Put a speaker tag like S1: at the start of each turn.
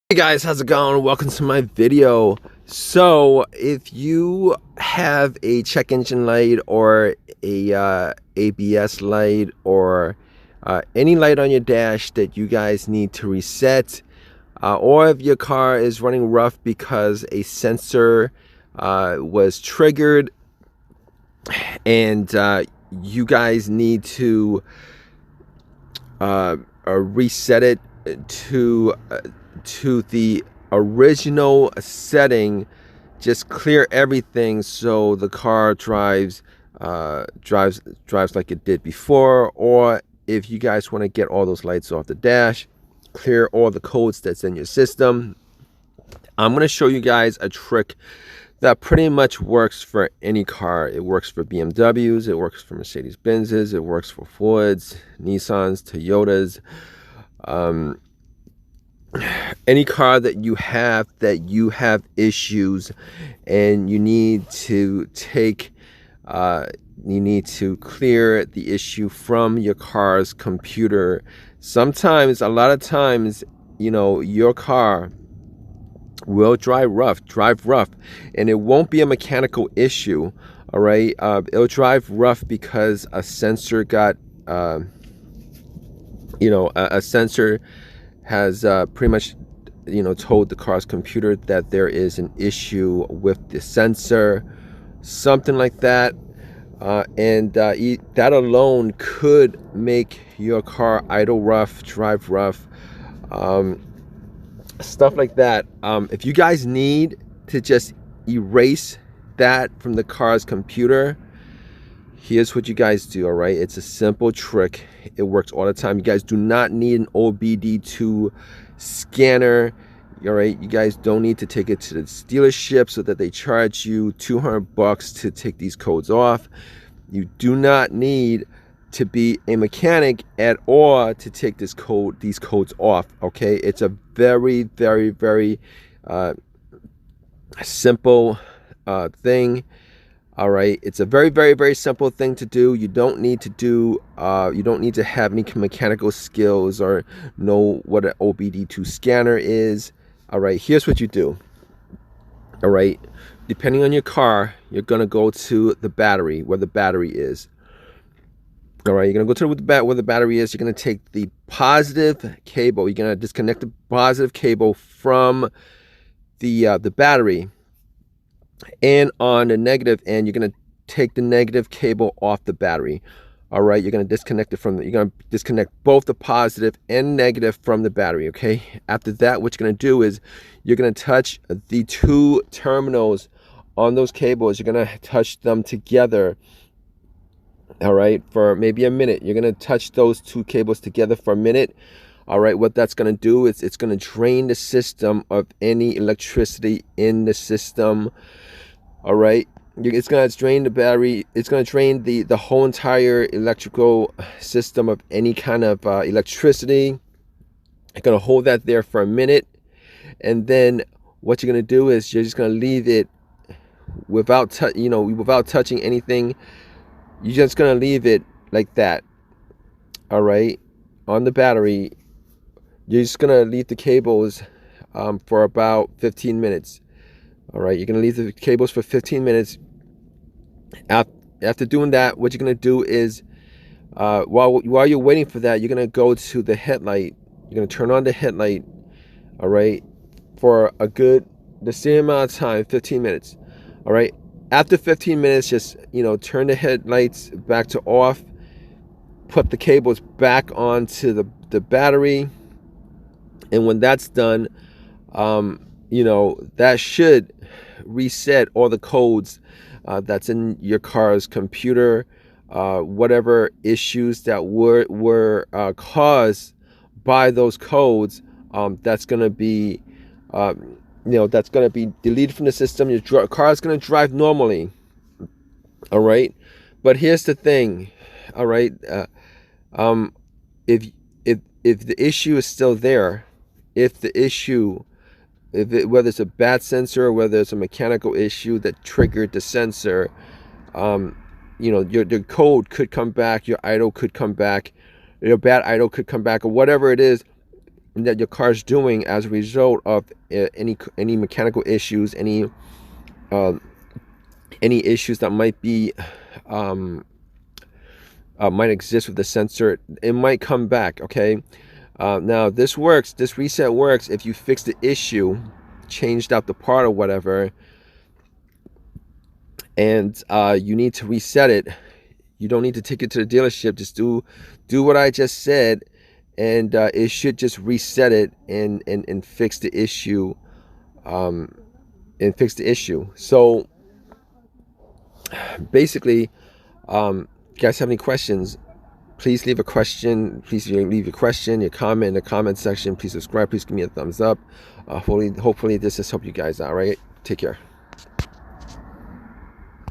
S1: Hey guys, how's it going? Welcome to my video. So if you have a check engine light or a ABS light or any light on your dash that you guys need to reset, or if your car is running rough because a sensor was triggered and you guys need to reset it to the original setting, just clear everything so the car drives like it did before. Or if you guys want to get all those lights off the dash, clear all the codes that's in your system, I'm going to show you guys a trick that pretty much works for any car. It works for BMWs, it works for Mercedes-Benzes, it works for Fords, Nissans, Toyotas, any car that you have issues and you need to clear the issue from your car's computer. Sometimes, a lot of times, your car will drive rough, and it won't be a mechanical issue. All right, it'll drive rough because a sensor got a sensor has pretty much told the car's computer that there is an issue with the sensor, something like that. And that alone could make your car idle rough, drive rough, stuff like that. If you guys need to just erase that from the car's computer, here's what you guys do. All right, it's a simple trick. It works all the time. You guys do not need an OBD2 scanner. All right, you guys don't need to take it to the dealership so that they charge you $200 to take these codes off. You do not need to be a mechanic at all to take these codes off. Okay, it's a very, very, very simple thing. All right, it's a very, very, very simple thing to do. You don't need to have any mechanical skills or know what an OBD2 scanner is. All right, here's what you do. All right, depending on your car, you're gonna go to the battery, where the battery is. All right, you're gonna go to where the battery is. You're gonna take the positive cable. You're gonna disconnect the positive cable from the battery. And on the negative end, you're going to take the negative cable off the battery. All right, you're going to disconnect both the positive and negative from the battery. Okay, after that, what you're going to do is you're going to touch the two terminals on those cables. You're going to touch them together. All right, for maybe a minute. You're going to touch those two cables together for a minute. All right, what that's going to do is it's going to drain the system of any electricity in the system. All right, it's going to drain the battery. It's going to drain the whole entire electrical system of any kind of electricity. It's going to hold that there for a minute, and then what you're going to do is you're just going to leave it without touching anything. You're just going to leave it like that. All right, on the battery. You're just going to leave the cables for about 15 minutes. All right, you're going to leave the cables for 15 minutes. After doing that, what you're going to do is, while you're waiting for that, you're going to go to the headlight. You're going to turn on the headlight, all right, for the same amount of time, 15 minutes. All right, after 15 minutes, just, turn the headlights back to off. Put the cables back onto the battery. And when that's done, that should reset all the codes that's in your car's computer. Whatever issues that were caused by those codes, that's going to be, that's going to be deleted from the system. Your car is going to drive normally. All right, but here's the thing. All right, if the issue is still there. Whether it's a bad sensor or whether it's a mechanical issue that triggered the sensor, your code could come back, your idle could come back, your bad idle could come back, or whatever it is. that your car is doing as a result of any mechanical issues, uh, any issues that might be might exist with the sensor. It might come back. Okay, now this reset works if you fix the issue, changed out the part or whatever, and you need to reset it. You don't need to take it to the dealership. Just do what I just said, and it should just reset it and fix the issue. So basically, you guys have any questions? Please leave a question. Please leave your question, your comment in the comment section. Please subscribe. Please give me a thumbs up. Hopefully this has helped you guys out. Right? Take care.